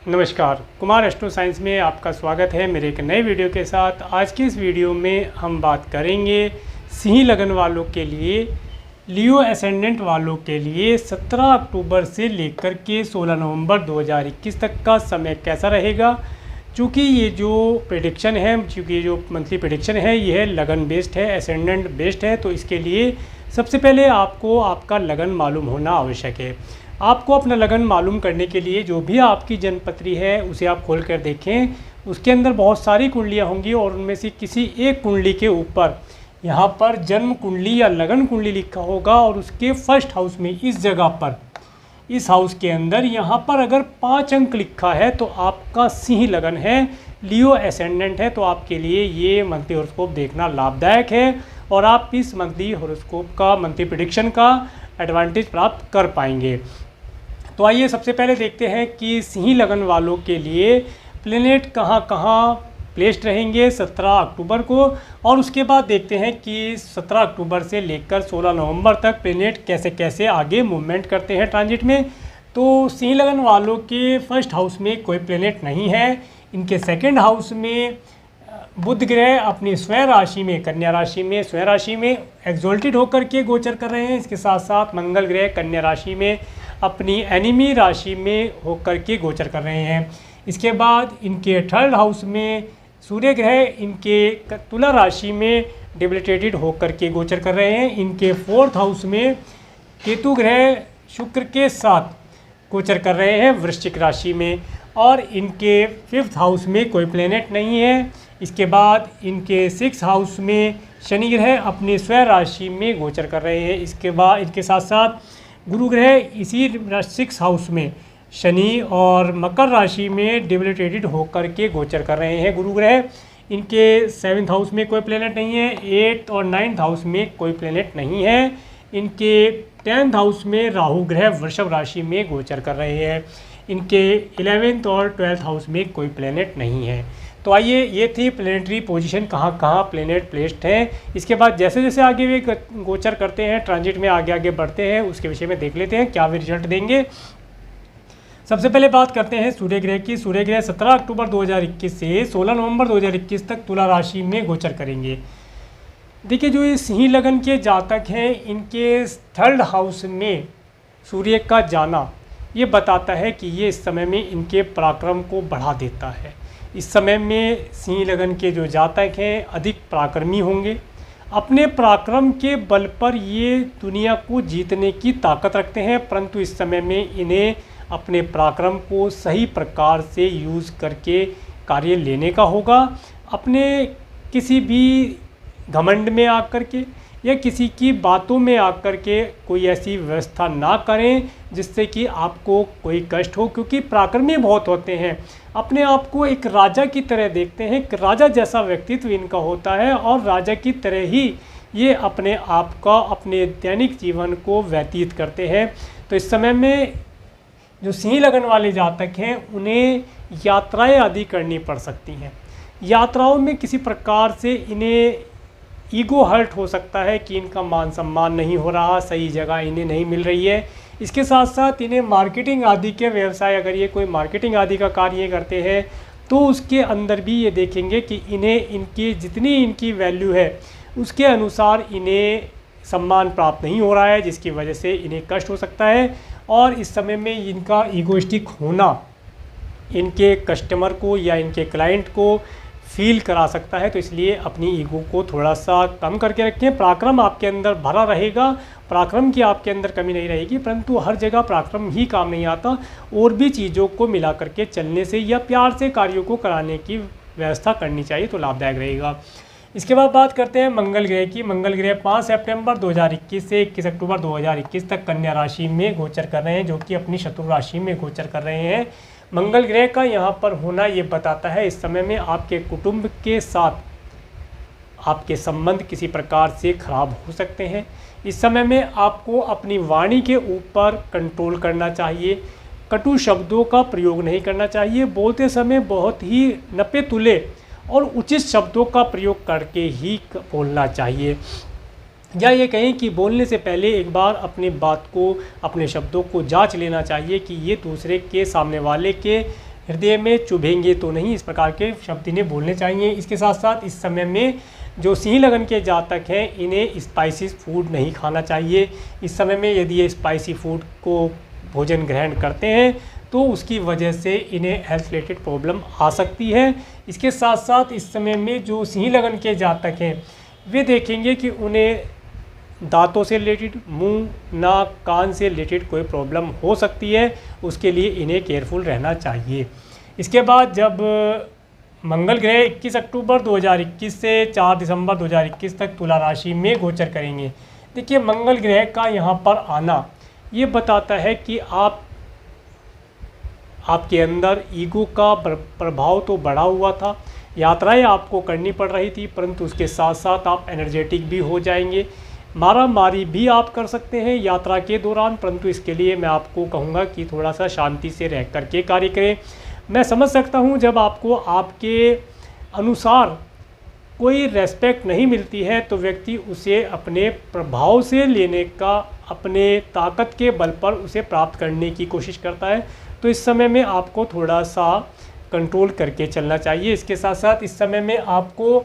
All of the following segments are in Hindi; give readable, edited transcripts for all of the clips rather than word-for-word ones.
नमस्कार, कुमार एस्ट्रो साइंस में आपका स्वागत है मेरे एक नए वीडियो के साथ। आज की इस वीडियो में हम बात करेंगे सिंह लगन वालों के लिए, लियो एसेंडेंट वालों के लिए 17 अक्टूबर से लेकर के 16 नवंबर 2021 तक का समय कैसा रहेगा। चूँकि ये जो प्रेडिक्शन है, चूँकि ये जो मंथली प्रेडिक्शन है ये लगन बेस्ड है, एसेंडेंट बेस्ड है, तो इसके लिए सबसे पहले आपको आपका लगन मालूम होना आवश्यक है। आपको अपना लगन मालूम करने के लिए जो भी आपकी जन्मपत्री है उसे आप खोल कर देखें। उसके अंदर बहुत सारी कुंडलियाँ होंगी और उनमें से किसी एक कुंडली के ऊपर यहाँ पर जन्म कुंडली या लगन कुंडली लिखा होगा और उसके फर्स्ट हाउस में इस जगह पर, इस हाउस के अंदर यहाँ पर अगर 5 अंक लिखा है तो आपका सिंह लगन है, लियो एसेंडेंट है, तो आपके लिए ये मंथली हॉरोस्कोप देखना लाभदायक है और आप इस मंथली हॉरोस्कोप का, मंथली प्रेडिक्शन का एडवांटेज प्राप्त कर पाएंगे। तो आइए सबसे पहले देखते हैं कि सिंह लगन वालों के लिए प्लेनेट कहाँ कहाँ प्लेस्ड रहेंगे 17 अक्टूबर को, और उसके बाद देखते हैं कि 17 अक्टूबर से लेकर 16 नवंबर तक प्लेनेट कैसे कैसे आगे मूवमेंट करते हैं ट्रांजिट में। तो सिंह लगन वालों के फर्स्ट हाउस में कोई प्लेनेट नहीं है। इनके सेकंड हाउस में बुध ग्रह अपनी स्वयं राशि में, कन्या राशि में, स्वयं राशि में एक्सोल्टेड होकर के गोचर कर रहे हैं। इसके साथ साथ मंगल ग्रह कन्या राशि में अपनी एनिमी राशि में होकर के गोचर कर रहे हैं। इसके बाद इनके थर्ड हाउस में सूर्य ग्रह इनके तुला राशि में डिबिलिटेटेड होकर के गोचर कर रहे हैं। इनके फोर्थ हाउस में केतु ग्रह शुक्र के साथ गोचर कर रहे हैं वृश्चिक राशि में, और इनके फिफ्थ हाउस में कोई प्लेनेट नहीं है। इसके बाद इनके सिक्स हाउस में शनि ग्रह अपनी स्वयं राशि में गोचर कर रहे हैं। इसके बाद इनके साथ साथ गुरु ग्रह इसी सिक्स हाउस में शनि और मकर राशि में डिबिलिटेटेड होकर के गोचर कर रहे हैं गुरु ग्रह। इनके सेवन्थ हाउस में कोई प्लेनेट नहीं है, एट्थ और नाइन्थ हाउस में कोई प्लेनेट नहीं है। इनके 10th हाउस में राहु ग्रह वृषभ राशि में गोचर कर रहे हैं। इनके 11th और 12th हाउस में कोई प्लेनेट नहीं है। तो आइए, ये थी प्लेनेटरी पोजीशन, कहाँ कहाँ प्लेनेट प्लेस्ड हैं। इसके बाद जैसे जैसे आगे वे गोचर करते हैं, ट्रांजिट में आगे आगे बढ़ते हैं, उसके विषय में देख लेते हैं क्या वे रिजल्ट देंगे। सबसे पहले बात करते हैं सूर्य ग्रह की। सूर्य ग्रह 17 अक्टूबर 2021 से 16 नवंबर 2021 तक तुला राशि में गोचर करेंगे। देखिए, जो ये सिंह लगन के जातक हैं, इनके थर्ड हाउस में सूर्य का जाना ये बताता है कि ये इस समय में इनके पराक्रम को बढ़ा देता है। इस समय में सिंह लगन के जो जातक हैं अधिक पराक्रमी होंगे। अपने पराक्रम के बल पर ये दुनिया को जीतने की ताकत रखते हैं, परंतु इस समय में इन्हें अपने पराक्रम को सही प्रकार से यूज़ करके कार्य लेने का होगा। अपने किसी भी घमंड में आकर के या किसी की बातों में आकर के कोई ऐसी व्यवस्था ना करें जिससे कि आपको कोई कष्ट हो, क्योंकि पराक्रमी बहुत होते हैं, अपने आप को एक राजा की तरह देखते हैं। एक राजा जैसा व्यक्तित्व इनका होता है और राजा की तरह ही ये अपने आप का, अपने दैनिक जीवन को व्यतीत करते हैं। तो इस समय में जो सिंह लगन वाले जातक हैं उन्हें यात्राएं आदि करनी पड़ सकती हैं। यात्राओं में किसी प्रकार से इन्हें ईगो हर्ट हो सकता है कि इनका मान सम्मान नहीं हो रहा, सही जगह इन्हें नहीं मिल रही है। इसके साथ साथ इन्हें मार्केटिंग आदि के व्यवसाय, अगर ये कोई मार्केटिंग आदि का कार्य करते हैं तो उसके अंदर भी ये देखेंगे कि इन्हें इनकी जितनी इनकी वैल्यू है उसके अनुसार इन्हें सम्मान प्राप्त नहीं हो रहा है, जिसकी वजह से इन्हें कष्ट हो सकता है। और इस समय में इनका ईगोइस्टिक होना इनके कस्टमर को या इनके क्लाइंट को फील करा सकता है। तो इसलिए अपनी ईगो को थोड़ा सा कम करके रखें। पराक्रम आपके अंदर भरा रहेगा, पराक्रम की आपके अंदर कमी नहीं रहेगी, परंतु हर जगह पराक्रम ही काम नहीं आता, और भी चीज़ों को मिला करके चलने से या प्यार से कार्यों को कराने की व्यवस्था करनी चाहिए, तो लाभदायक रहेगा। इसके बाद बात करते हैं मंगल ग्रह की। मंगल ग्रह 5 सितंबर 2021 से 21 अक्टूबर 2021 तक कन्या राशि में गोचर कर रहे हैं, जो कि अपनी शत्रु राशि में गोचर कर रहे हैं। मंगल ग्रह का यहाँ पर होना ये बताता है इस समय में आपके कुटुंब के साथ आपके संबंध किसी प्रकार से खराब हो सकते हैं। इस समय में आपको अपनी वाणी के ऊपर कंट्रोल करना चाहिए, कटु शब्दों का प्रयोग नहीं करना चाहिए। बोलते समय बहुत ही नपे तुले और उचित शब्दों का प्रयोग करके ही बोलना चाहिए। या ये कहें कि बोलने से पहले एक बार अपनी बात को, अपने शब्दों को जांच लेना चाहिए कि ये दूसरे के, सामने वाले के हृदय में चुभेंगे तो नहीं, इस प्रकार के शब्द इन्हें बोलने चाहिए। इसके साथ साथ इस समय में जो सिंह लगन के जातक हैं इन्हें स्पाइसी फूड नहीं खाना चाहिए। इस समय में यदि ये स्पाइसी फूड को भोजन ग्रहण करते हैं तो उसकी वजह से इन्हें हेल्थ रिलेटेड प्रॉब्लम आ सकती है। इसके साथ साथ इस समय में जो सिंह लगन के जातक हैं वे देखेंगे कि उन्हें दांतों से रिलेटेड, मुंह, नाक, कान से रिलेटेड कोई प्रॉब्लम हो सकती है, उसके लिए इन्हें केयरफुल रहना चाहिए। इसके बाद जब मंगल ग्रह 21 अक्टूबर 2021 से 4 दिसंबर 2021 तक तुला राशि में गोचर करेंगे। देखिए, मंगल ग्रह का यहाँ पर आना ये बताता है कि आपके अंदर ईगो का प्रभाव तो बढ़ा हुआ था, यात्राएं आपको करनी पड़ रही थी, परंतु उसके साथ साथ आप एनर्जेटिक भी हो जाएंगे। मारा मारी भी आप कर सकते हैं यात्रा के दौरान, परंतु इसके लिए मैं आपको कहूँगा कि थोड़ा सा शांति से रह कर के कार्य करें। मैं समझ सकता हूँ जब आपको आपके अनुसार कोई रेस्पेक्ट नहीं मिलती है तो व्यक्ति उसे अपने प्रभाव से लेने का, अपने ताकत के बल पर उसे प्राप्त करने की कोशिश करता है। तो इस समय में आपको थोड़ा सा कंट्रोल करके चलना चाहिए। इसके साथ साथ इस समय में आपको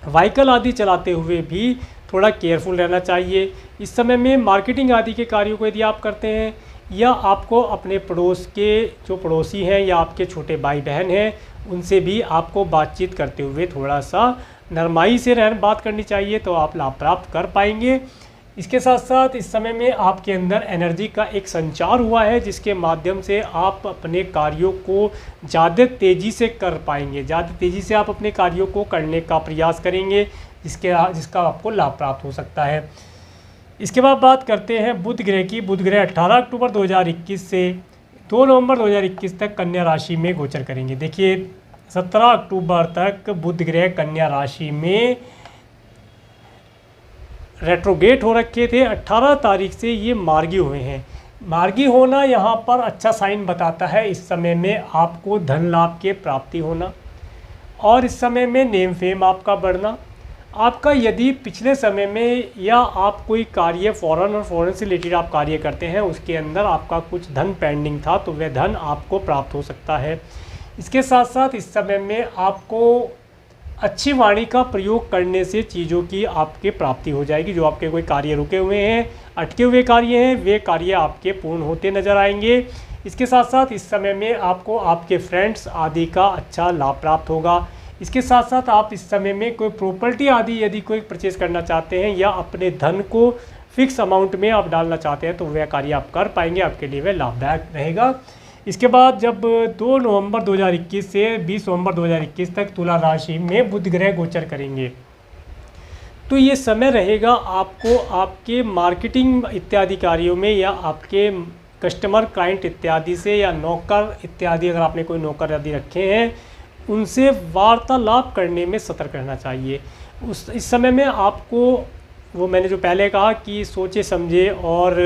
व्हीकल आदि चलाते हुए भी थोड़ा केयरफुल रहना चाहिए। इस समय में मार्केटिंग आदि के कार्यों को यदि आप करते हैं या आपको अपने पड़ोस के जो पड़ोसी हैं या आपके छोटे भाई बहन हैं उनसे भी आपको बातचीत करते हुए थोड़ा सा नरमाई से बात करनी चाहिए, तो आप लाभ प्राप्त कर पाएंगे। इसके साथ साथ इस समय में आपके अंदर एनर्जी का एक संचार हुआ है जिसके माध्यम से आप अपने कार्यों को ज़्यादा तेज़ी से कर पाएंगे, ज़्यादा तेज़ी से आप अपने कार्यों को करने का प्रयास करेंगे जिसका आपको लाभ प्राप्त हो सकता है। इसके बाद बात करते हैं बुध ग्रह की। बुध ग्रह 18 अक्टूबर 2021 से 2 नवंबर 2021 तक कन्या राशि में गोचर करेंगे। देखिए, 17 अक्टूबर तक बुध ग्रह कन्या राशि में रेट्रोगेट हो रखे थे। 18 तारीख से ये मार्गी हुए हैं। मार्गी होना यहाँ पर अच्छा साइन बताता है। इस समय में आपको धन लाभ के प्राप्ति होना और इस समय में नेम फेम आपका बढ़ना। आपका यदि पिछले समय में या आप कोई कार्य फॉरेन और फॉरेन से रिलेटेड आप कार्य करते हैं उसके अंदर आपका कुछ धन पेंडिंग था तो वह धन आपको प्राप्त हो सकता है। इसके साथ साथ इस समय में आपको अच्छी वाणी का प्रयोग करने से चीज़ों की आपके प्राप्ति हो जाएगी। जो आपके कोई कार्य रुके हुए हैं, अटके हुए कार्य हैं, वे कार्य आपके पूर्ण होते नजर आएंगे। इसके साथ साथ इस समय में आपको आपके फ्रेंड्स आदि का अच्छा लाभ प्राप्त होगा। इसके साथ साथ आप इस समय में कोई प्रॉपर्टी आदि यदि कोई परचेज़ करना चाहते हैं या अपने धन को फिक्स अमाउंट में आप डालना चाहते हैं तो वह कार्य आप कर पाएंगे, आपके लिए वह लाभदायक रहेगा। इसके बाद जब 2 नवंबर 2021 से 20 नवंबर 2021 तक तुला राशि में बुध ग्रह गोचर करेंगे तो ये समय रहेगा आपको आपके मार्केटिंग इत्यादि कार्यों में या आपके कस्टमर क्लाइंट इत्यादि से या नौकर इत्यादि, अगर आपने कोई नौकर आदि रखे हैं उनसे वार्तालाप करने में सतर्क रहना चाहिए। इस समय में आपको वो मैंने जो पहले कहा कि सोचे समझे और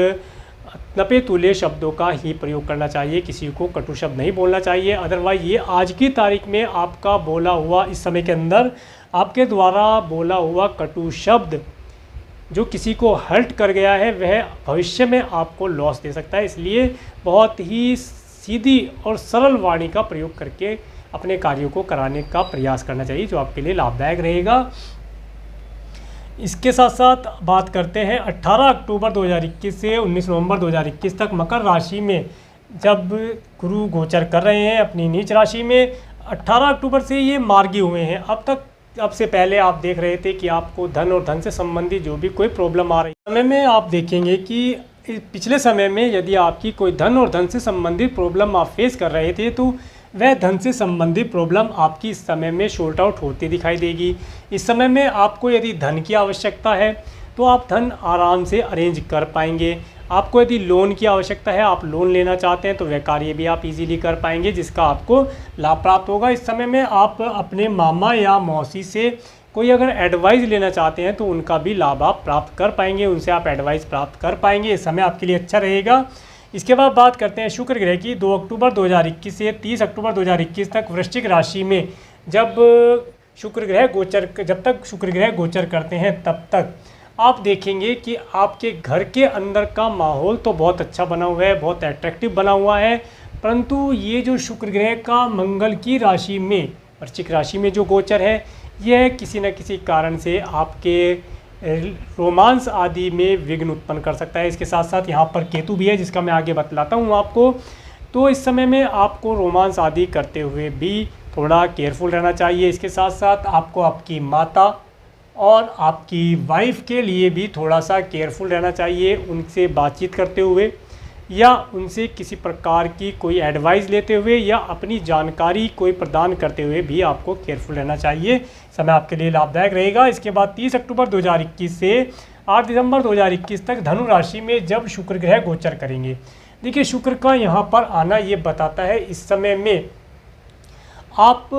नपे तुले शब्दों का ही प्रयोग करना चाहिए, किसी को कटु शब्द नहीं बोलना चाहिए। अदरवाइज ये आज की तारीख में आपका बोला हुआ, इस समय के अंदर आपके द्वारा बोला हुआ कटु शब्द जो किसी को हर्ट कर गया है वह भविष्य में आपको लॉस दे सकता है। इसलिए बहुत ही सीधी और सरल वाणी का प्रयोग करके अपने कार्यों को कराने का प्रयास करना चाहिए जो आपके लिए लाभदायक रहेगा। इसके साथ साथ बात करते हैं 18 अक्टूबर 2021 से 19 नवंबर 2021 तक मकर राशि में जब गुरु गोचर कर रहे हैं अपनी नीच राशि में। 18 अक्टूबर से ये मार्गी हुए हैं। अब से पहले आप देख रहे थे कि आपको धन और धन से संबंधित जो भी कोई प्रॉब्लम आ रही है, समय में आप देखेंगे कि पिछले समय में यदि आपकी कोई धन और धन से संबंधित प्रॉब्लम आप फेस कर रहे थे तो वह धन से संबंधित प्रॉब्लम आपकी इस समय में शॉर्ट आउट होती दिखाई देगी। इस समय में आपको यदि धन की आवश्यकता है तो आप धन आराम से अरेंज कर पाएंगे। आपको यदि लोन की आवश्यकता है, आप लोन लेना चाहते हैं तो वह कार्य भी आप इजीली कर पाएंगे जिसका आपको लाभ प्राप्त होगा। इस समय में आप अपने मामा या मौसी से कोई अगर एडवाइस लेना चाहते हैं तो उनका भी लाभ आप प्राप्त कर पाएंगे, उनसे आप एडवाइस प्राप्त कर पाएंगे। इस समय आपके लिए अच्छा रहेगा। इसके बाद बात करते हैं शुक्र ग्रह की। 2 अक्टूबर 2021 से 30 अक्टूबर 2021 तक वृश्चिक राशि में जब तक शुक्र ग्रह गोचर करते हैं तब तक आप देखेंगे कि आपके घर के अंदर का माहौल तो बहुत अच्छा बना हुआ है, बहुत अट्रैक्टिव बना हुआ है, परंतु ये जो शुक्र ग्रह का मंगल की राशि में, वृश्चिक राशि में जो गोचर है, यह किसी न किसी कारण से आपके रोमांस आदि में विघ्न उत्पन्न कर सकता है। इसके साथ साथ यहाँ पर केतु भी है, जिसका मैं आगे बतलाता हूँ आपको। तो इस समय में आपको रोमांस आदि करते हुए भी थोड़ा केयरफुल रहना चाहिए। इसके साथ साथ आपको आपकी माता और आपकी वाइफ के लिए भी थोड़ा सा केयरफुल रहना चाहिए। उनसे बातचीत करते हुए या उनसे किसी प्रकार की कोई एडवाइस लेते हुए या अपनी जानकारी कोई प्रदान करते हुए भी आपको केयरफुल रहना चाहिए। समय आपके लिए लाभदायक रहेगा। इसके बाद 30 अक्टूबर 2021 से 8 दिसंबर 2021 तक धनु राशि में जब शुक्र ग्रह गोचर करेंगे, देखिए शुक्र का यहाँ पर आना ये बताता है इस समय में आप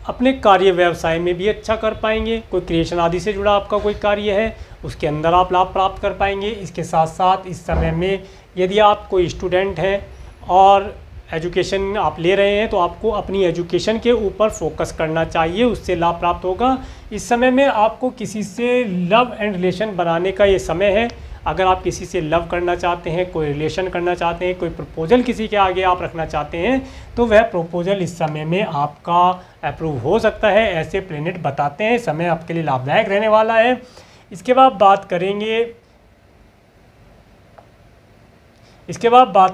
अपने कार्य व्यवसाय में भी अच्छा कर पाएंगे। कोई क्रिएशन आदि से जुड़ा आपका कोई कार्य है, उसके अंदर आप लाभ प्राप्त कर पाएंगे। इसके साथ साथ इस समय में यदि आप कोई स्टूडेंट हैं और एजुकेशन आप ले रहे हैं, तो आपको अपनी एजुकेशन के ऊपर फोकस करना चाहिए, उससे लाभ प्राप्त होगा। इस समय में आपको किसी से लव एंड रिलेशन बनाने का ये समय है। अगर आप किसी से लव करना चाहते हैं, कोई रिलेशन करना चाहते हैं, कोई प्रपोजल किसी के आगे आप रखना चाहते हैं, तो वह प्रपोजल इस समय में आपका अप्रूव हो सकता है। ऐसे प्लेनेट बताते हैं, समय आपके लिए लाभदायक रहने वाला है। इसके बाद बात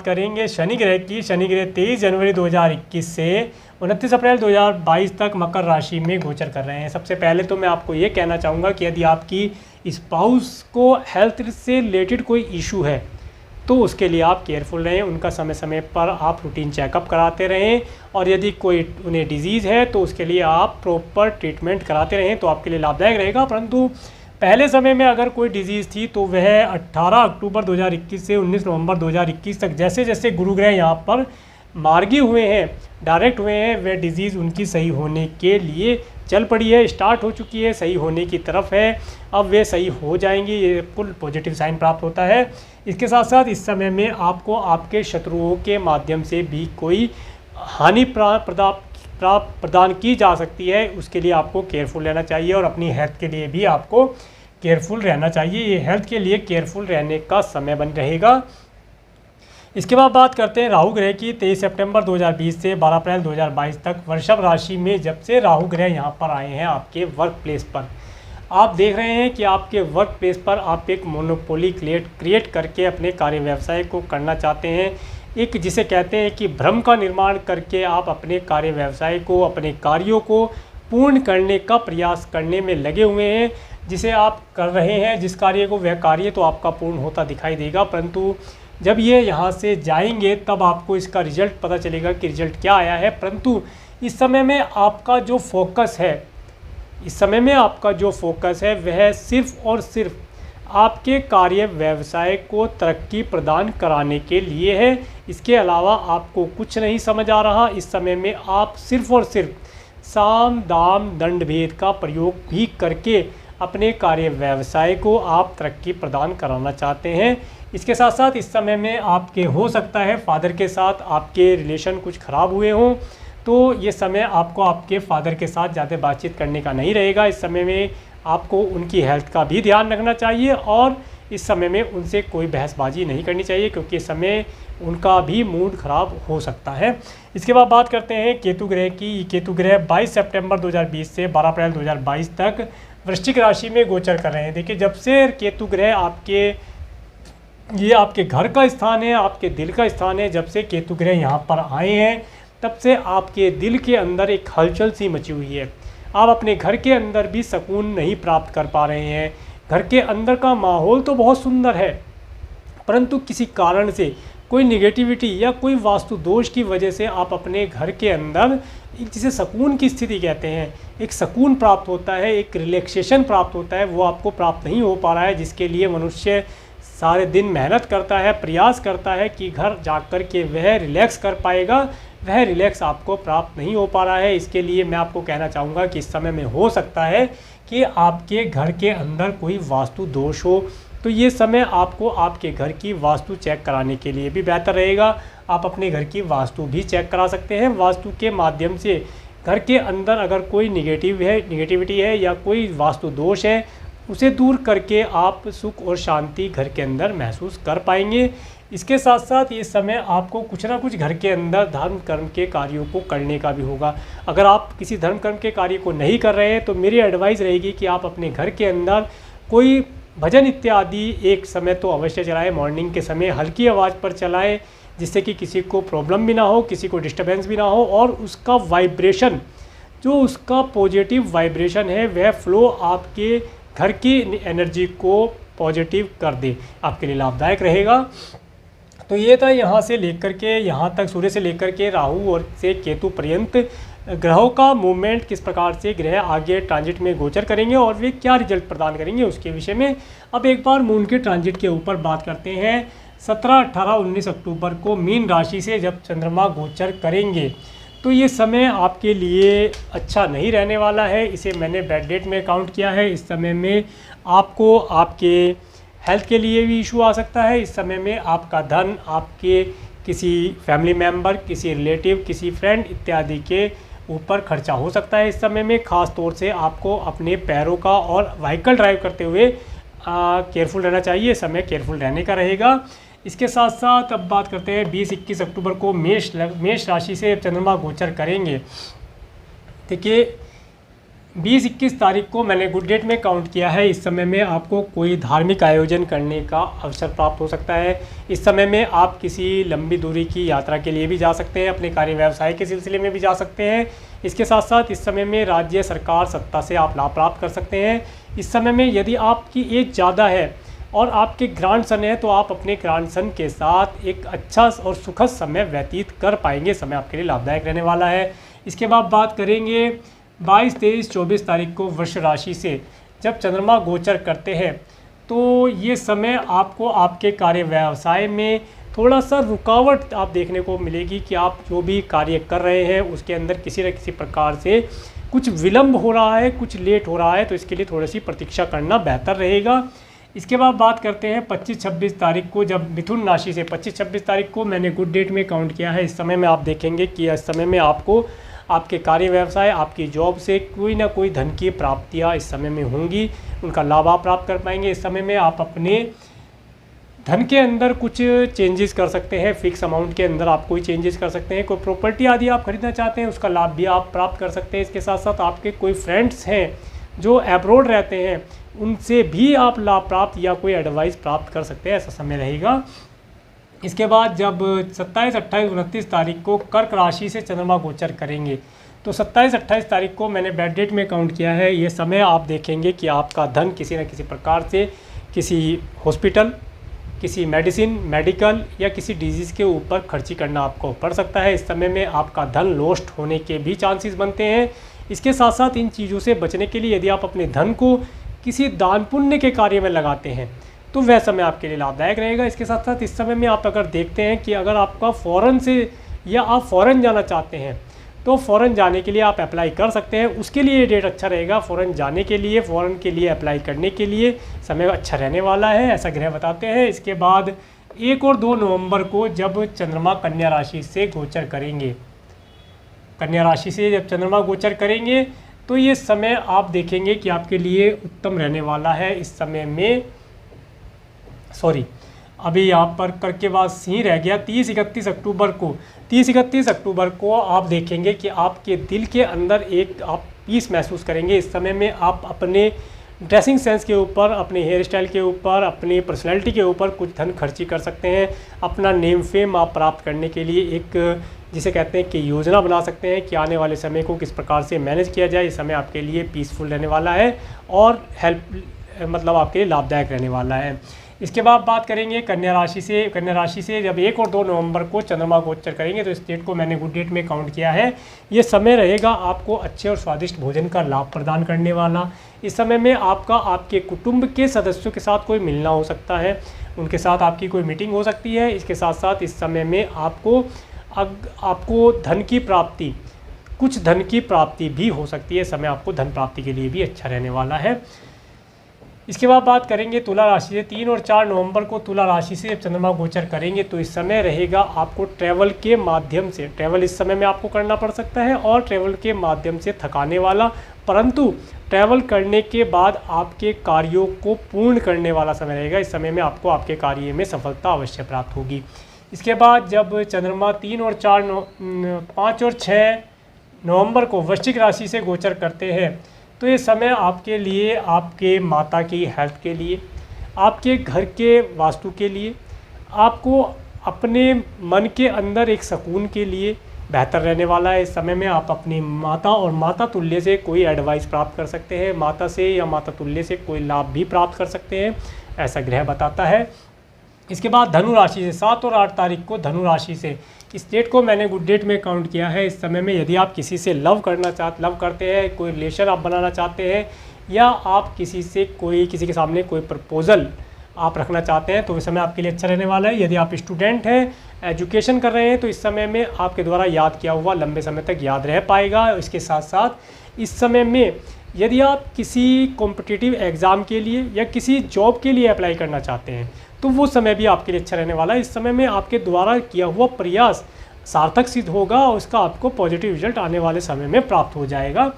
करेंगे शनि ग्रह की। शनि ग्रह 23 जनवरी 2021 से 29 अप्रैल 2022 तक मकर राशि में गोचर कर रहे हैं। सबसे पहले तो मैं आपको ये कहना चाहूँगा कि यदि आपकी स्पाउस को हेल्थ से रिलेटेड कोई इशू है, तो उसके लिए आप केयरफुल रहें। उनका समय समय पर आप रूटीन चेकअप कराते रहें, और यदि कोई उन्हें डिजीज़ है तो उसके लिए आप प्रॉपर ट्रीटमेंट कराते रहें, तो आपके लिए लाभदायक रहेगा। परंतु पहले समय में अगर कोई डिजीज़ थी तो वह 18 अक्टूबर 2021 से 19 नवंबर 2021 तक जैसे जैसे गुरु ग्रह यहाँ पर मार्गी हुए हैं, डायरेक्ट हुए हैं, वह डिज़ीज़ उनकी सही होने के लिए चल पड़ी है, स्टार्ट हो चुकी है, सही होने की तरफ है। अब वे सही हो जाएंगी, ये फुल पॉजिटिव साइन प्राप्त होता है। इसके साथ साथ इस समय में आपको आपके शत्रुओं के माध्यम से भी कोई हानि प्रदान की जा सकती है, उसके लिए आपको केयरफुल रहना चाहिए, और अपनी हेल्थ के लिए भी आपको केयरफुल रहना चाहिए। ये हेल्थ के लिए केयरफुल रहने का समय बन रहेगा। इसके बाद बात करते हैं राहु ग्रह की। 23 सितंबर 2020 से 12 अप्रैल 2022 तक वृषभ राशि में जब से राहु ग्रह यहाँ पर आए हैं आपके वर्क प्लेस पर, आप देख रहे हैं कि आपके वर्क प्लेस पर आप एक मोनोपोली क्रिएट करके अपने कार्य व्यवसाय को करना चाहते हैं। एक जिसे कहते हैं कि भ्रम का निर्माण करके आप अपने कार्य व्यवसाय को, अपने कार्यों को पूर्ण करने का प्रयास करने में लगे हुए हैं। जिसे आप कर रहे हैं, जिस कार्य को, वह कार्य तो आपका पूर्ण होता दिखाई देगा, परंतु जब ये यहाँ से जाएंगे तब आपको इसका रिजल्ट पता चलेगा कि रिजल्ट क्या आया है। परंतु इस समय में आपका जो फोकस है, वह सिर्फ और सिर्फ आपके कार्य व्यवसाय को तरक्की प्रदान कराने के लिए है। इसके अलावा आपको कुछ नहीं समझ आ रहा। इस समय में आप सिर्फ और सिर्फ साम दाम दंड भेद का प्रयोग भी करके अपने कार्य व्यवसाय को आप तरक्की प्रदान कराना चाहते हैं। इसके साथ साथ इस समय में आपके हो सकता है फादर के साथ आपके रिलेशन कुछ ख़राब हुए हों, तो ये समय आपको आपके फादर के साथ ज़्यादा बातचीत करने का नहीं रहेगा। इस समय में आपको उनकी हेल्थ का भी ध्यान रखना चाहिए, और इस समय में उनसे कोई बहसबाजी नहीं करनी चाहिए, क्योंकि इस समय उनका भी मूड ख़राब हो सकता है। इसके बाद बात करते हैं केतु ग्रह की। केतु ग्रह 22 सितंबर 2020 से 12 अप्रैल 2022 तक वृश्चिक राशि में गोचर कर रहे हैं। देखिए, जब से केतु ग्रह आपके घर का स्थान है, आपके दिल का स्थान है, जब से केतु ग्रह यहाँ पर आए हैं, तब से आपके दिल के अंदर एक हलचल सी मची हुई है। आप अपने घर के अंदर भी सुकून नहीं प्राप्त कर पा रहे हैं। घर के अंदर का माहौल तो बहुत सुंदर है, परंतु किसी कारण से कोई निगेटिविटी या कोई वास्तु दोष की वजह से आप अपने घर के अंदर एक, जिसे सुकून की स्थिति कहते हैं, एक सुकून प्राप्त होता है, एक रिलैक्सेशन प्राप्त होता है, वो आपको प्राप्त नहीं हो पा रहा है। जिसके लिए मनुष्य सारे दिन मेहनत करता है, प्रयास करता है कि घर जाकर के वह रिलैक्स कर पाएगा, वह रिलैक्स आपको प्राप्त नहीं हो पा रहा है। इसके लिए मैं आपको कहना चाहूँगा कि इस समय में हो सकता है कि आपके घर के अंदर कोई वास्तु दोष हो, तो ये समय आपको आपके घर की वास्तु चेक कराने के लिए भी बेहतर रहेगा। आप अपने घर की वास्तु भी चेक करा सकते हैं। वास्तु के माध्यम से घर के अंदर अगर कोई निगेटिविटी है या कोई वास्तु दोष है, उसे दूर करके आप सुख और शांति घर के अंदर महसूस कर पाएंगे। इसके साथ साथ ये समय आपको कुछ ना कुछ घर के अंदर धर्म कर्म के कार्यों को करने का भी होगा। अगर आप किसी धर्म कर्म के कार्य को नहीं कर रहे हैं तो मेरी एडवाइस रहेगी कि आप अपने घर के अंदर कोई भजन इत्यादि एक समय तो अवश्य चलाएं। मॉर्निंग के समय हल्की आवाज़ पर चलाएं, जिससे कि किसी को प्रॉब्लम भी ना हो, किसी को डिस्टर्बेंस भी ना हो, और उसका वाइब्रेशन, जो उसका पॉजिटिव वाइब्रेशन है वह फ्लो आपके घर की एनर्जी को पॉजिटिव कर दे, आपके लिए लाभदायक रहेगा। तो ये था यहाँ से लेकर के यहाँ तक, सूर्य से लेकर के राहु और से केतु पर्यंत ग्रहों का मूवमेंट, किस प्रकार से ग्रह आगे ट्रांजिट में गोचर करेंगे और वे क्या रिजल्ट प्रदान करेंगे उसके विषय में। अब एक बार मून के ट्रांजिट के ऊपर बात करते हैं। 17, 18, 19 अक्टूबर को मीन राशि से जब चंद्रमा गोचर करेंगे तो ये समय आपके लिए अच्छा नहीं रहने वाला है। इसे मैंने बैड डेट में काउंट किया है। इस समय में आपको आपके हेल्थ के लिए भी इशू आ सकता है। इस समय में आपका धन आपके किसी फैमिली मेम्बर, किसी रिलेटिव, किसी फ्रेंड इत्यादि के ऊपर खर्चा हो सकता है। इस समय में ख़ास तौर से आपको अपने पैरों का और व्हीकल ड्राइव करते हुए केयरफुल रहना चाहिए। समय केयरफुल रहने का रहेगा। इसके साथ साथ अब बात करते हैं 20-21 अक्टूबर को मेष राशि से चंद्रमा गोचर करेंगे। देखिए 20-21 तारीख को मैंने गुड डेट में काउंट किया है। इस समय में आपको कोई धार्मिक आयोजन करने का अवसर प्राप्त हो सकता है। इस समय में आप किसी लंबी दूरी की यात्रा के लिए भी जा सकते हैं, अपने कार्य व्यवसाय के सिलसिले में भी जा सकते हैं। इसके साथ साथ इस समय में राज्य सरकार सत्ता से आप लाभ प्राप्त कर सकते हैं। इस समय में यदि आपकी एज ज़्यादा है और आपके ग्रैंडसन है तो आप अपने ग्रैंडसन के साथ एक अच्छा और सुखद समय व्यतीत कर पाएंगे। समय आपके लिए लाभदायक रहने वाला है। इसके बाद बात करेंगे 22, 23, 24 तारीख को वृष राशि से जब चंद्रमा गोचर करते हैं तो ये समय आपको आपके कार्य व्यवसाय में थोड़ा सा रुकावट आप देखने को मिलेगी कि आप जो भी कार्य कर रहे हैं उसके अंदर किसी न किसी प्रकार से कुछ विलंब हो रहा है, कुछ लेट हो रहा है, तो इसके लिए थोड़ी सी प्रतीक्षा करना बेहतर रहेगा। इसके बाद बात करते हैं 25-26 तारीख को जब मिथुन राशि से 25-26 तारीख को मैंने गुड डेट में काउंट किया है। इस समय में आप देखेंगे कि इस समय में आपको आपके कार्य व्यवसाय, आपकी जॉब से कोई ना कोई धन की प्राप्तियाँ इस समय में होंगी, उनका लाभ आप प्राप्त कर पाएंगे। इस समय में आप अपने धन के अंदर कुछ चेंजेस कर सकते हैं, फिक्स अमाउंट के अंदर आप कोई चेंजेस कर सकते हैं। कोई प्रॉपर्टी आदि आप खरीदना चाहते हैं उसका लाभ भी आप प्राप्त कर सकते हैं। इसके साथ साथ आपके कोई फ्रेंड्स हैं जो अब्रॉड रहते हैं उनसे भी आप लाभ प्राप्त या कोई एडवाइस प्राप्त कर सकते हैं, ऐसा समय रहेगा। इसके बाद जब 27, 28, 29 तारीख को कर्क राशि से चंद्रमा गोचर करेंगे तो 27, 28 तारीख को मैंने बैड डेट में काउंट किया है। ये समय आप देखेंगे कि आपका धन किसी न किसी प्रकार से किसी हॉस्पिटल, किसी मेडिकल या किसी डिजीज़ के ऊपर खर्ची करना आपको पड़ सकता है। इस समय में आपका धन लॉस्ट होने के भी चांसेस बनते हैं। इसके साथ साथ इन चीज़ों से बचने के लिए यदि आप अपने धन को किसी दान पुण्य के कार्य में लगाते हैं तो वह समय आपके लिए लाभदायक रहेगा। इसके साथ साथ इस समय में आप अगर देखते हैं कि अगर आपका फ़ॉरेन से या आप फ़ॉरेन जाना चाहते हैं तो फ़ॉरेन जाने के लिए आप अप्लाई कर सकते हैं। उसके लिए ये डेट अच्छा रहेगा। फ़ॉरेन जाने के लिए, फ़ॉरेन के लिए अप्लाई करने के लिए समय अच्छा रहने वाला है, ऐसा ग्रह बताते हैं। इसके बाद 1 और 2 नवंबर को जब चंद्रमा कन्या राशि से गोचर करेंगे, कन्या राशि से जब चंद्रमा गोचर करेंगे तो ये समय आप देखेंगे कि आपके लिए उत्तम रहने वाला है। इस समय में अभी यहाँ पर करके बाद सिंह रह गया। 30-31 अक्टूबर को आप देखेंगे कि आपके दिल के अंदर एक आप पीस महसूस करेंगे। इस समय में आप अपने ड्रेसिंग सेंस के ऊपर, अपने हेयर स्टाइल के ऊपर, अपनी पर्सनैलिटी के ऊपर कुछ धन खर्ची कर सकते हैं। अपना नेम फेम आप प्राप्त करने के लिए एक जिसे कहते हैं कि योजना बना सकते हैं कि आने वाले समय को किस प्रकार से मैनेज किया जाए। इस समय आपके लिए पीसफुल रहने वाला है और मतलब आपके लिए लाभदायक रहने वाला है। इसके बाद बात करेंगे कन्या राशि से जब 1 और 2 नवंबर को चंद्रमा गोचर करेंगे तो इस डेट को मैंने गुड डेट में काउंट किया है। ये समय रहेगा आपको अच्छे और स्वादिष्ट भोजन का लाभ प्रदान करने वाला। इस समय में आपका आपके कुटुंब के सदस्यों के साथ कोई मिलना हो सकता है, उनके साथ आपकी कोई मीटिंग हो सकती है। इसके साथ साथ इस समय में आपको धन की प्राप्ति, कुछ धन की प्राप्ति भी हो सकती है। समय आपको धन प्राप्ति के लिए भी अच्छा रहने वाला है। इसके बाद बात करेंगे तुला राशि से। 3 और 4 नवंबर को तुला राशि से जब चंद्रमा गोचर करेंगे तो इस समय रहेगा आपको ट्रैवल के माध्यम से, ट्रैवल इस समय में आपको करना पड़ सकता है और ट्रैवल के माध्यम से थकाने वाला, परंतु ट्रैवल करने के बाद आपके कार्यों को पूर्ण करने वाला समय रहेगा। इस समय में आपको आपके कार्य में सफलता अवश्य प्राप्त होगी। इसके बाद जब चंद्रमा 3 और 5 और 6 नवंबर को वृश्चिक राशि से गोचर करते हैं तो ये समय आपके लिए, आपके माता की हेल्थ के लिए, आपके घर के वास्तु के लिए, आपको अपने मन के अंदर एक सुकून के लिए बेहतर रहने वाला है। इस समय में आप अपनी माता और माता तुल्य से कोई एडवाइस प्राप्त कर सकते हैं, माता से या माता तुल्य से कोई लाभ भी प्राप्त कर सकते हैं, ऐसा ग्रह बताता है। इसके बाद धनु राशि से 7 और 8 तारीख को धनु राशि से, इस डेट को मैंने गुड डेट में काउंट किया है। इस समय में यदि आप किसी से लव करते हैं, कोई रिलेशन आप बनाना चाहते हैं या आप किसी के सामने कोई प्रपोजल आप रखना चाहते हैं तो इस समय आपके लिए अच्छा रहने वाला है। यदि आप स्टूडेंट हैं, एजुकेशन कर रहे हैं तो इस समय में आपके द्वारा याद किया हुआ लंबे समय तक याद रह पाएगा। इसके साथ साथ इस समय में यदि आप किसी कॉम्पिटिटिव एग्ज़ाम के लिए या किसी जॉब के लिए अप्लाई करना चाहते हैं तो वो समय भी आपके लिए अच्छा रहने वाला है। इस समय में आपके द्वारा किया हुआ प्रयास सार्थक सिद्ध होगा और उसका आपको पॉजिटिव रिजल्ट आने वाले समय में प्राप्त हो जाएगा।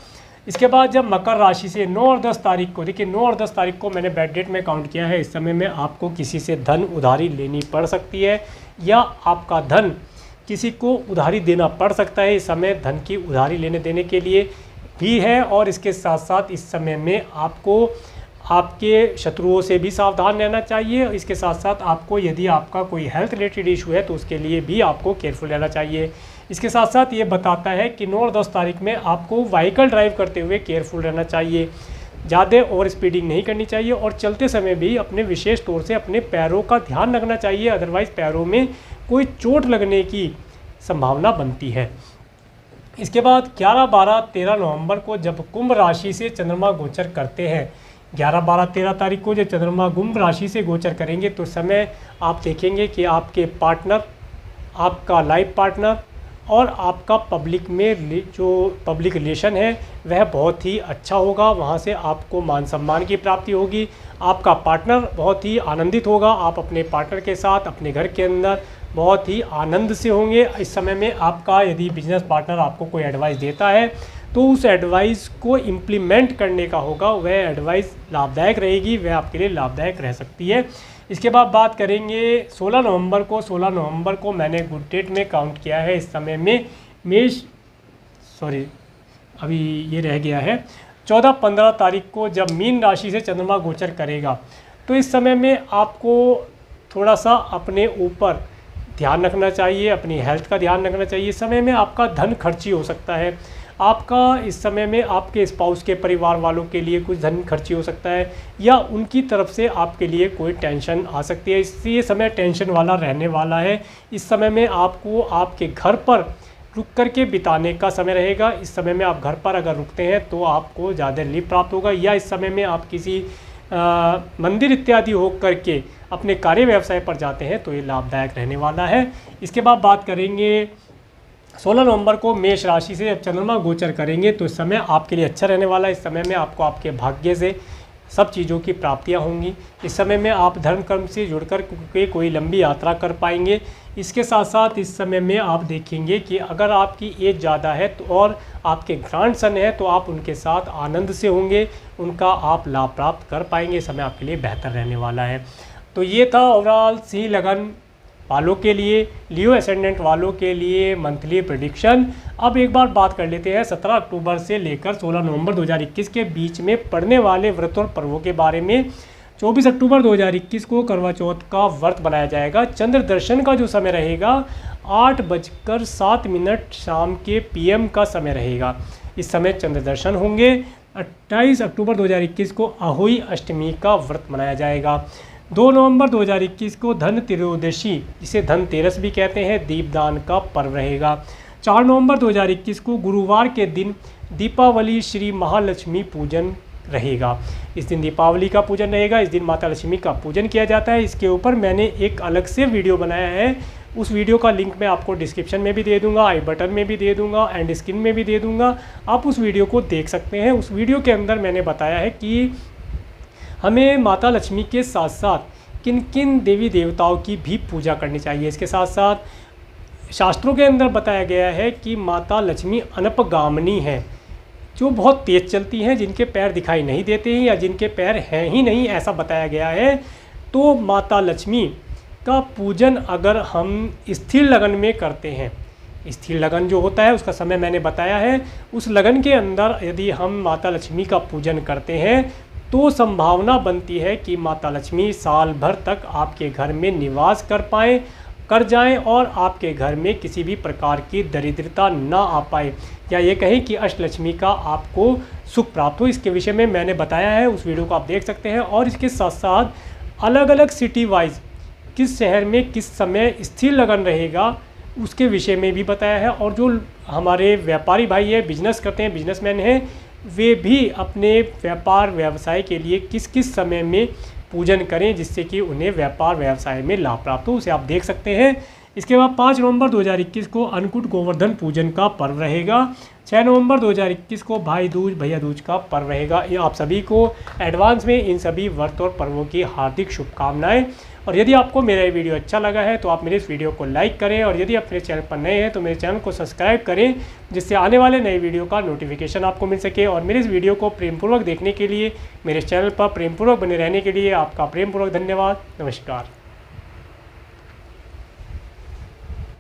इसके बाद जब मकर राशि से 9 और 10 तारीख को, देखिए 9 और 10 तारीख को मैंने बैड डेट में काउंट किया है। इस समय में आपको किसी से धन उधारी लेनी पड़ सकती है या आपका धन किसी को उधारी देना पड़ सकता है। इस समय धन की उधारी लेने देने के लिए भी है और इसके साथ साथ इस समय में आपको आपके शत्रुओं से भी सावधान रहना चाहिए। इसके साथ साथ आपको यदि आपका कोई हेल्थ रिलेटेड इशू है तो उसके लिए भी आपको केयरफुल रहना चाहिए। इसके साथ साथ ये बताता है कि 9 और 10 तारीख में आपको व्हीकल ड्राइव करते हुए केयरफुल रहना चाहिए, ज़्यादा ओवर स्पीडिंग नहीं करनी चाहिए और चलते समय भी अपने विशेष तौर से अपने पैरों का ध्यान रखना चाहिए, अदरवाइज़ पैरों में कोई चोट लगने की संभावना बनती है। इसके बाद 11, 12, 13 नवंबर को जब कुंभ राशि से चंद्रमा गोचर करते हैं, 11, 12, 13 तारीख को जब चंद्रमा कुंभ राशि से गोचर करेंगे तो समय आप देखेंगे कि आपके पार्टनर, आपका लाइफ पार्टनर और आपका पब्लिक में जो पब्लिक रिलेशन है वह बहुत ही अच्छा होगा। वहाँ से आपको मान सम्मान की प्राप्ति होगी, आपका पार्टनर बहुत ही आनंदित होगा, आप अपने पार्टनर के साथ अपने घर के अंदर बहुत ही आनंद से होंगे। इस समय में आपका यदि बिजनेस पार्टनर आपको कोई एडवाइस देता है तो उस एडवाइस को इम्प्लीमेंट करने का होगा, वह एडवाइस लाभदायक रहेगी, वह आपके लिए लाभदायक रह सकती है। इसके बाद बात करेंगे 16 नवंबर को। 16 नवंबर को मैंने गुड डेट में काउंट किया है। इस समय में अभी ये रह गया है 14, 15 तारीख को जब मीन राशि से चंद्रमा गोचर करेगा तो इस समय में आपको थोड़ा सा अपने ऊपर ध्यान रखना चाहिए, अपनी हेल्थ का ध्यान रखना चाहिए। इस समय में आपका धन खर्ची हो सकता है, आपका इस समय में आपके स्पाउस के परिवार वालों के लिए कुछ धन खर्ची हो सकता है या उनकी तरफ से आपके लिए कोई टेंशन आ सकती है, इसलिए समय टेंशन वाला रहने वाला है। इस समय में आपको आपके घर पर रुक कर के बिताने का समय रहेगा। इस समय में आप घर पर अगर रुकते हैं तो आपको ज़्यादा रिलीफ प्राप्त होगा या इस समय में आप किसी मंदिर इत्यादि हो करके अपने कार्य व्यवसाय पर जाते हैं तो ये लाभदायक रहने वाला है। इसके बाद बात करेंगे 16 नवंबर को मेष राशि से जब चंद्रमा गोचर करेंगे तो इस समय आपके लिए अच्छा रहने वाला है। इस समय में आपको आपके भाग्य से सब चीज़ों की प्राप्तियां होंगी। इस समय में आप धर्म कर्म से जुड़कर के कोई लंबी यात्रा कर पाएंगे। इसके साथ साथ इस समय में आप देखेंगे कि अगर आपकी एज ज़्यादा है तो और आपके ग्रैंड सन है तो आप उनके साथ आनंद से होंगे, उनका आप लाभ प्राप्त कर पाएंगे। समय आपके लिए बेहतर रहने वाला है। तो ये था ओवरऑल सिंह लगन वालों के लिए, लियो एसेंडेंट वालों के लिए मंथली प्रेडिक्शन। अब एक बार बात कर लेते हैं 17 अक्टूबर से लेकर 16 नवंबर 2021 के बीच में पड़ने वाले व्रत और पर्वों के बारे में। 24 अक्टूबर 2021 को करवा चौथ का व्रत बनाया जाएगा। चंद्र दर्शन का जो समय रहेगा 8:07 शाम के PM का समय रहेगा। इस समय चंद्र दर्शन होंगे। 28 अक्टूबर 2021 को अहोई अष्टमी का व्रत मनाया जाएगा। 2 नवंबर 2021 को धन त्रयोदशी, जिसे धनतेरस भी कहते हैं, दीपदान का पर्व रहेगा। 4 नवंबर 2021 को गुरुवार के दिन दीपावली श्री महालक्ष्मी पूजन रहेगा। इस दिन दीपावली का पूजन रहेगा, इस दिन माता लक्ष्मी का पूजन किया जाता है। इसके ऊपर मैंने एक अलग से वीडियो बनाया है, उस वीडियो का लिंक मैं आपको डिस्क्रिप्शन में भी दे दूंगा, आई बटन में भी दे दूंगा, एंड स्क्रीन में भी दे दूंगा। आप उस वीडियो को देख सकते हैं। उस वीडियो के अंदर मैंने बताया है कि हमें माता लक्ष्मी के साथ साथ किन किन देवी देवताओं की भी पूजा करनी चाहिए। इसके साथ साथ शास्त्रों के अंदर बताया गया है कि माता लक्ष्मी अनपगामिनी है, जो बहुत तेज़ चलती हैं, जिनके पैर दिखाई नहीं देते हैं या जिनके पैर हैं ही नहीं, ऐसा बताया गया है। तो माता लक्ष्मी का पूजन अगर हम स्थिर लगन में करते हैं, स्थिर लगन जो होता है उसका समय मैंने बताया है, उस लगन के अंदर यदि हम माता लक्ष्मी का पूजन करते हैं तो संभावना बनती है कि माता लक्ष्मी साल भर तक आपके घर में निवास कर जाएं और आपके घर में किसी भी प्रकार की दरिद्रता ना आ पाए, या ये कहें कि अष्टलक्ष्मी का आपको सुख प्राप्त हो। इसके विषय में मैंने बताया है, उस वीडियो को आप देख सकते हैं। और इसके साथ साथ अलग अलग सिटी वाइज किस शहर में किस समय स्थिर लगन रहेगा उसके विषय में भी बताया है। और जो हमारे व्यापारी भाई है, बिजनेस करते हैं, बिजनेसमैन हैं, वे भी अपने व्यापार व्यवसाय के लिए किस किस समय में पूजन करें जिससे कि उन्हें व्यापार व्यवसाय में लाभ प्राप्त हो, उसे आप देख सकते हैं। इसके बाद 5 नवंबर 2021 को अन्नकूट गोवर्धन पूजन का पर्व रहेगा। 6 नवंबर 2021 को भाई दूज भैया दूज का पर्व रहेगा। ये आप सभी को एडवांस में इन सभी व्रत और पर्वों की हार्दिक शुभकामनाएं। और यदि आपको मेरा ये वीडियो अच्छा लगा है तो आप मेरे इस वीडियो को लाइक करें, और यदि आप मेरे चैनल पर नए हैं तो मेरे चैनल को सब्सक्राइब करें, जिससे आने वाले नए वीडियो का नोटिफिकेशन आपको मिल सके। और मेरे इस वीडियो को प्रेमपूर्वक देखने के लिए, मेरे चैनल पर प्रेमपूर्वक बने रहने के लिए आपका प्रेमपूर्वक धन्यवाद। नमस्कार।